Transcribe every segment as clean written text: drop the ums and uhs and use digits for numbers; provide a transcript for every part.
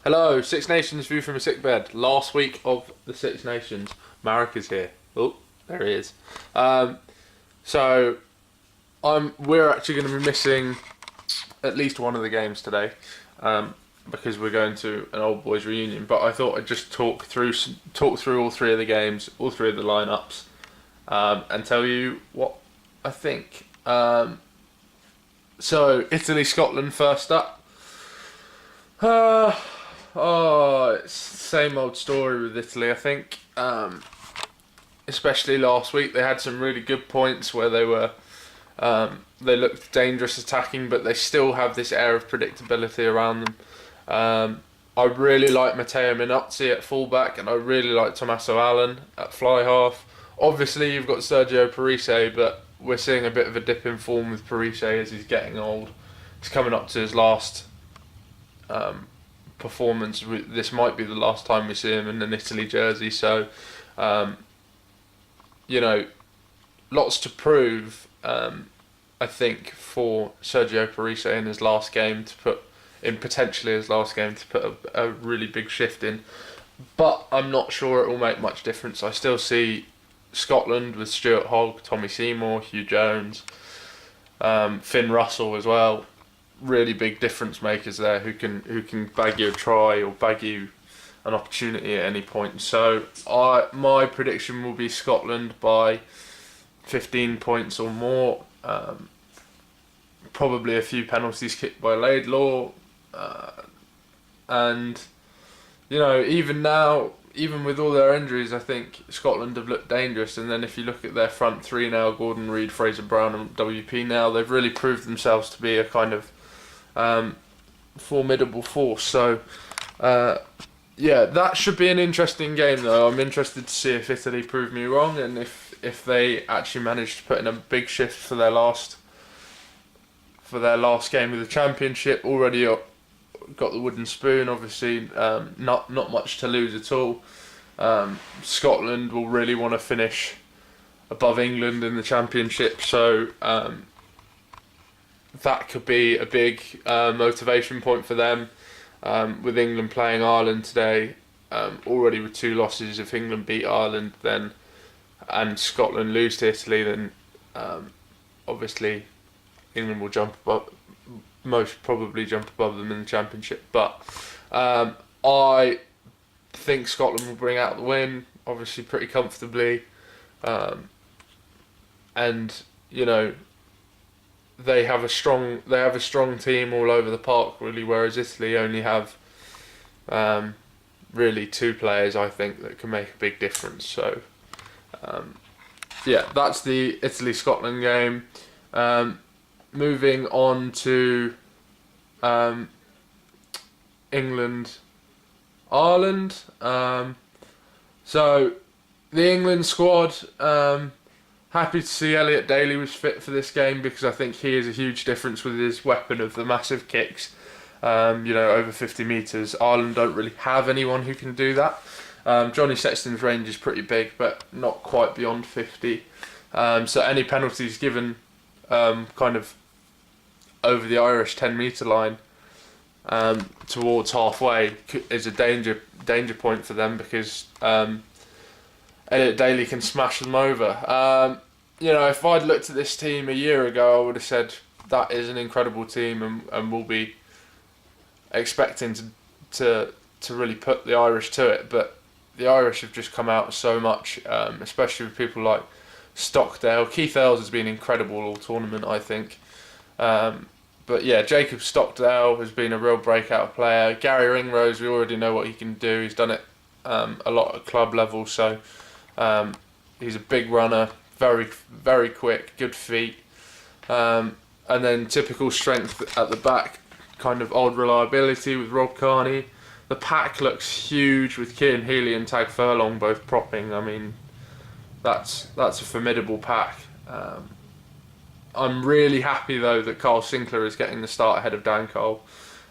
Hello, Six Nations view from a sick bed. Last week of the Six Nations. Marek is here. Oh, there he is. Um, so we're actually going to be missing at least one of the games today, because we're going to an old boys reunion. But I thought I'd just talk through all three of the games, all three of the lineups, and tell you what I think. So Italy Scotland first up. Uh, Oh, it's the same old story with Italy, I think. Especially last week, they had some really good points where they looked dangerous attacking, but they still have this air of predictability around them. I really like Matteo Minozzi at fullback, and I really like Tommaso Allen at fly half. Obviously, you've got Sergio Parise, but we're seeing a bit of a dip in form with Parise as he's getting old. He's coming up to his last performance. This might be the last time we see him in an Italy jersey, so you know, lots to prove. I think for Sergio Parise in his last game potentially his last game to put a really big shift in, but I'm not sure it will make much difference. I still see Scotland with Stuart Hogg, Tommy Seymour, Hugh Jones, Finn Russell as well. Really big difference makers there who can bag you a try or bag you an opportunity at any point. So my prediction will be Scotland by 15 points or more. Probably a few penalties kicked by Laidlaw, and even now, even with all their injuries, I think Scotland have looked dangerous. And then if you look at their front three now, Gordon Reid, Fraser Brown and WP now, they've really proved themselves to be a kind of formidable force. So that should be an interesting game though. I'm interested to see if Italy prove me wrong, and if they actually manage to put in a big shift for their last game of the championship. Already got the wooden spoon, obviously. Not much to lose at all. Scotland will really want to finish above England in the championship, so that could be a big motivation point for them. With England playing Ireland today, already with 2 losses. If England beat Ireland and Scotland lose to Italy, then obviously England will most probably jump above them in the championship. But I think Scotland will bring out the win, obviously pretty comfortably, and they have a strong team all over the park, really, whereas Italy only have really 2 players, I think, that can make a big difference. So that's the Italy-Scotland game. Moving on to England-Ireland. So the England squad, happy to see Elliot Daly was fit for this game, because I think he is a huge difference with his weapon of the massive kicks, over 50 metres. Ireland don't really have anyone who can do that. Johnny Sexton's range is pretty big, but not quite beyond 50. So any penalties given kind of over the Irish 10-metre line towards halfway is a danger point for them, because Elliot Daly can smash them over. If I'd looked at this team a year ago, I would have said that is an incredible team, and we'll be expecting to really put the Irish to it. But the Irish have just come out so much, especially with people like Stockdale. Keith Earls has been incredible all tournament, I think. But yeah, Jacob Stockdale has been a real breakout player. Gary Ringrose, we already know what he can do. He's done it a lot at club level, so he's a big runner, very, very quick, good feet. And then typical strength at the back, kind of old reliability with Rob Kearney. The pack looks huge with Cian Healy and Tag Furlong both propping. I mean, that's a formidable pack. I'm really happy though that Carl Sinclair is getting the start ahead of Dan Cole.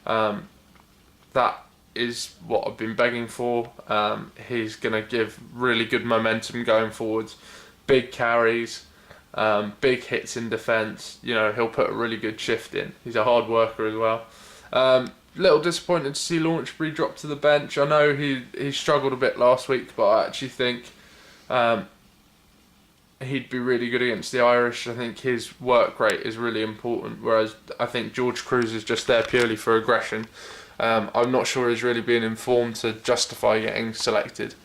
That is what I've been begging for. He's going to give really good momentum going forwards. Big carries, big hits in defence. He'll put a really good shift in. He's a hard worker as well. little disappointed to see Launchbury drop to the bench. I know he struggled a bit last week, but I actually think he'd be really good against the Irish. I think his work rate is really important, whereas I think George Cruz is just there purely for aggression. I'm not sure he's really being informed to justify getting selected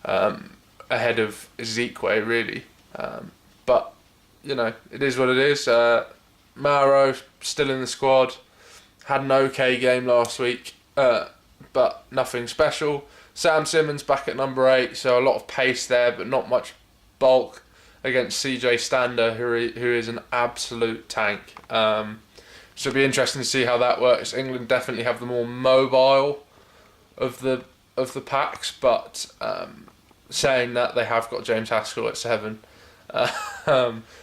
ahead of Ezekwe, really. But, you know, it is what it is. Mauro still in the squad. Had an okay game last week, but nothing special. Sam Simmons back at number 8, so a lot of pace there, but not much bulk against CJ Stander, who is an absolute tank. So it'll be interesting to see how that works. England definitely have the more mobile of the packs, but saying that, they have got James Haskell at 7,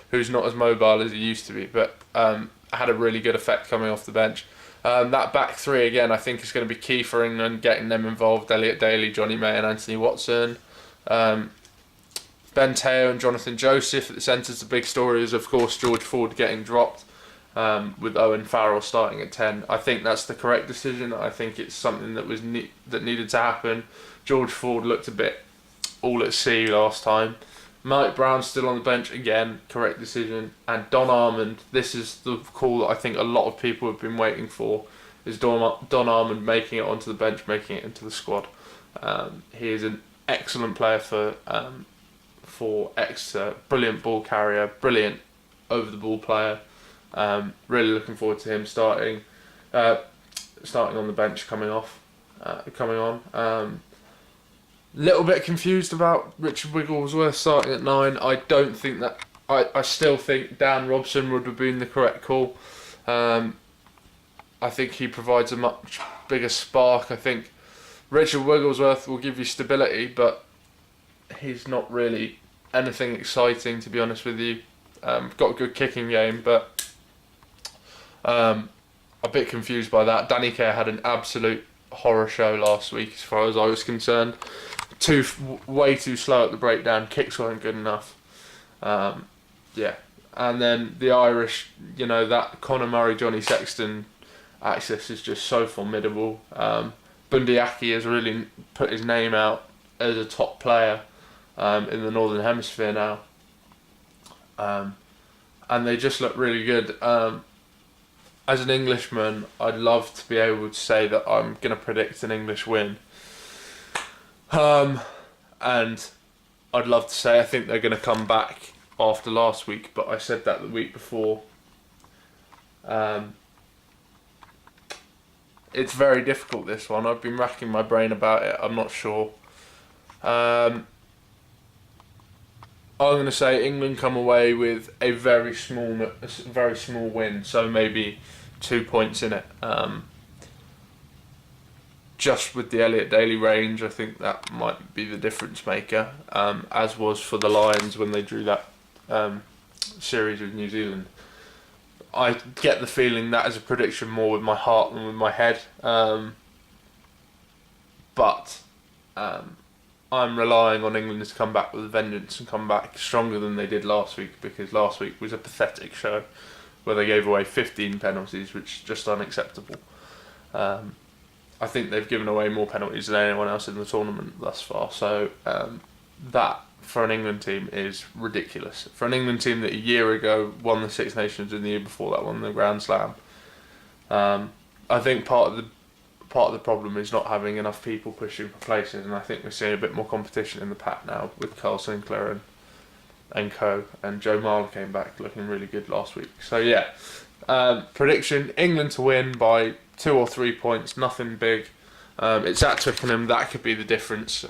who's not as mobile as he used to be, but had a really good effect coming off the bench. That back 3 again, I think is going to be key for England, getting them involved. Elliot Daly, Johnny May and Anthony Watson. Ben Teo and Jonathan Joseph at the centre. The big story is, of course, George Ford getting dropped, with Owen Farrell starting at 10. I think that's the correct decision. I think it's something that was that needed to happen. George Ford looked a bit all at sea last time. Mike Brown still on the bench again, correct decision. And Don Armand, this is the call that I think a lot of people have been waiting for, is Don Armand making it onto the bench, making it into the squad. He is an excellent player for Exeter, brilliant ball carrier, brilliant over the ball player. Really looking forward to him starting on the bench, coming on. Little bit confused about Richard Wigglesworth starting at 9. I don't think that. I still think Dan Robson would have been the correct call. I think he provides a much bigger spark. I think Richard Wigglesworth will give you stability, but he's not really anything exciting, to be honest with you. Got a good kicking game, but a bit confused by that. Danny Kerr had an absolute horror show last week, as far as I was concerned. Way too slow at the breakdown. Kicks weren't good enough. And then the Irish, you know, that Conor Murray, Johnny Sexton axis is just so formidable. Bundyaki has really put his name out as a top player in the Northern Hemisphere now. And they just look really good. As an Englishman, I'd love to be able to say that I'm going to predict an English win. And I'd love to say I think they're going to come back after last week, but I said that the week before. It's very difficult, this one. I've been racking my brain about it. I'm not sure. I'm going to say England come away with a very small win, so maybe 2 points in it. Just with the Elliot Daly range, I think that might be the difference maker, as was for the Lions when they drew that series with New Zealand. I get the feeling that is a prediction more with my heart than with my head, but I'm relying on England to come back with a vengeance and come back stronger than they did last week, because last week was a pathetic show where they gave away 15 penalties, which is just unacceptable. I think they've given away more penalties than anyone else in the tournament thus far, so that for an England team is ridiculous. For an England team that a year ago won the Six Nations and the year before that won the Grand Slam, I think part of the problem is not having enough people pushing for places, and I think we're seeing a bit more competition in the pack now with Carl Sinclair and co. And Joe Marler came back looking really good last week. So yeah, prediction: England to win by 2 or 3 points, nothing big. It's at Twickenham, that could be the difference,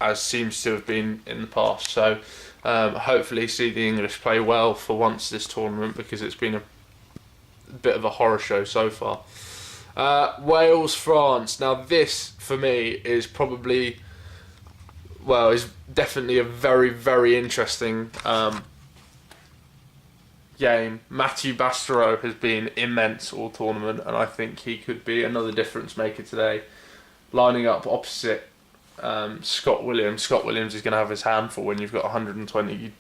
as seems to have been in the past. So hopefully see the English play well for once this tournament, because it's been a bit of a horror show so far. Wales, France. Now this, for me, is probably, is definitely a very, very interesting game. Mathieu Bastareaud has been immense all tournament, and I think he could be another difference maker today, lining up opposite Scott Williams. Scott Williams is going to have his handful when you've got a 120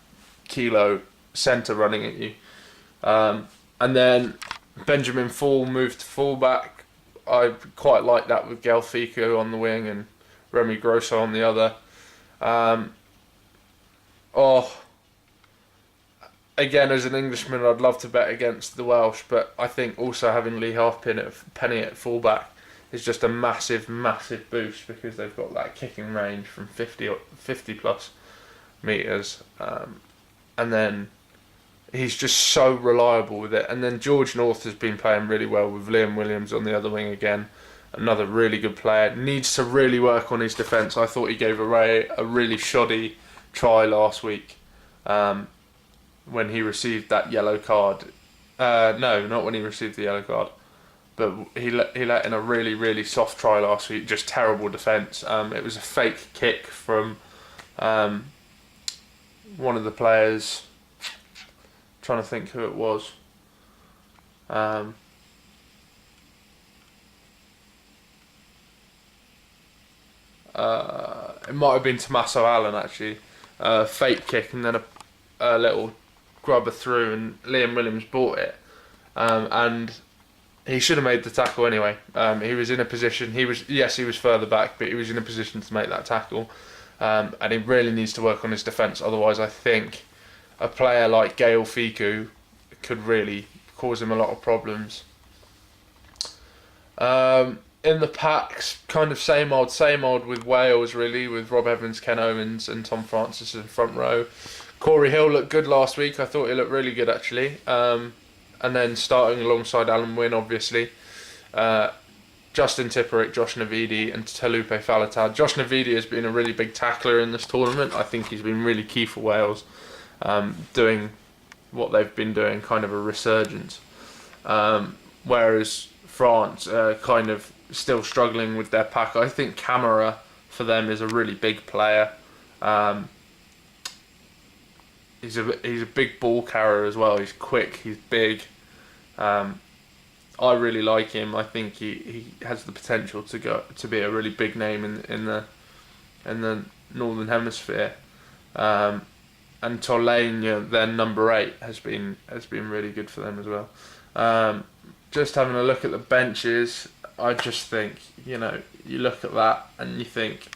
kilo centre running at you. And then Benjamin Fall moved to fullback. I quite like that with Gelfico on the wing and Remy Grosso on the other. Again, as an Englishman, I'd love to bet against the Welsh, but I think also having Lee Halfpenny at fullback is just a massive, massive boost because they've got that kicking range from 50 plus metres, and then he's just so reliable with it. And then George North has been playing really well with Liam Williams on the other wing again. Another really good player. Needs to really work on his defence. I thought he gave away a really shoddy try last week when he received that yellow card. No, not when he received the yellow card. But he let in a really, really soft try last week. Just terrible defence. It was a fake kick from one of the players. Trying to think who it was. It might have been Tommaso Allen actually. Fake kick and then a little grubber through, and Liam Williams bought it. And he should have made the tackle anyway. He was in a position. He was further back, but he was in a position to make that tackle. And he really needs to work on his defence. Otherwise, I think a player like Gael Fiku could really cause him a lot of problems. In the packs, kind of same old with Wales really, with Rob Evans, Ken Owens and Tom Francis in front row. Corey Hill looked good last week. I thought he looked really good actually. And then starting alongside Alan Wynne, obviously. Justin Tipperick, Josh Navidi and Talupe Falatau. Josh Navidi has been a really big tackler in this tournament. I think he's been really key for Wales, doing what they've been doing, kind of a resurgence. Whereas France kind of still struggling with their pack. I think Camara for them is a really big player. He's a big ball carrier as well. He's quick. He's big. I really like him. I think he has the potential to be a really big name in the Northern Hemisphere. And Tolane, their number 8, has been really good for them as well. Just having a look at the benches, I just think, you look at that and you think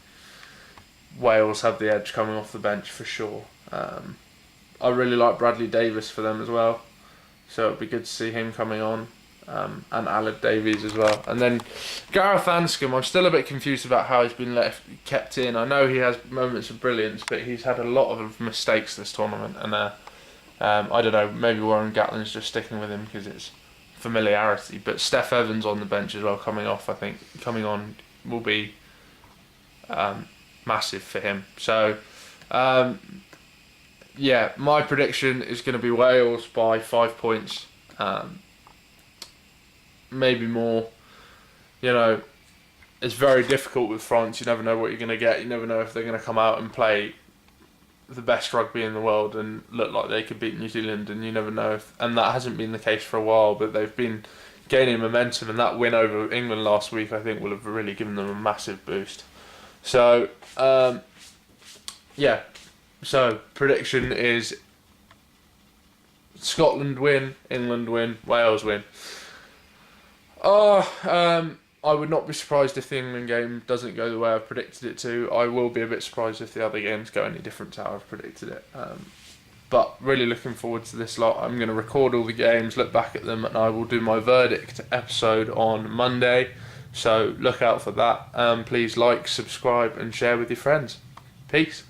Wales have the edge coming off the bench for sure. I really like Bradley Davis for them as well, so it'd be good to see him coming on, and Aled Davies as well. And then Gareth Anscombe, I'm still a bit confused about how he's been kept in. I know he has moments of brilliance, but he's had a lot of mistakes this tournament, and I don't know, maybe Warren Gatlin's just sticking with him because it's familiarity. But Steph Evans on the bench as well, coming on will be massive for him. So yeah, my prediction is going to be Wales by 5 points, maybe more. It's very difficult with France. You never know what you're going to get. You never know if they're going to come out and play the best rugby in the world and look like they could beat New Zealand, and you never know and that hasn't been the case for a while, but they've been gaining momentum, and that win over England last week I think will have really given them a massive boost. So so prediction is Scotland win, England win, Wales win. I would not be surprised if the England game doesn't go the way I've predicted it to. I will be a bit surprised if the other games go any different to how I've predicted it. But really looking forward to this lot. I'm going to record all the games, look back at them, and I will do my verdict episode on Monday. So look out for that. Please like, subscribe and share with your friends. Peace.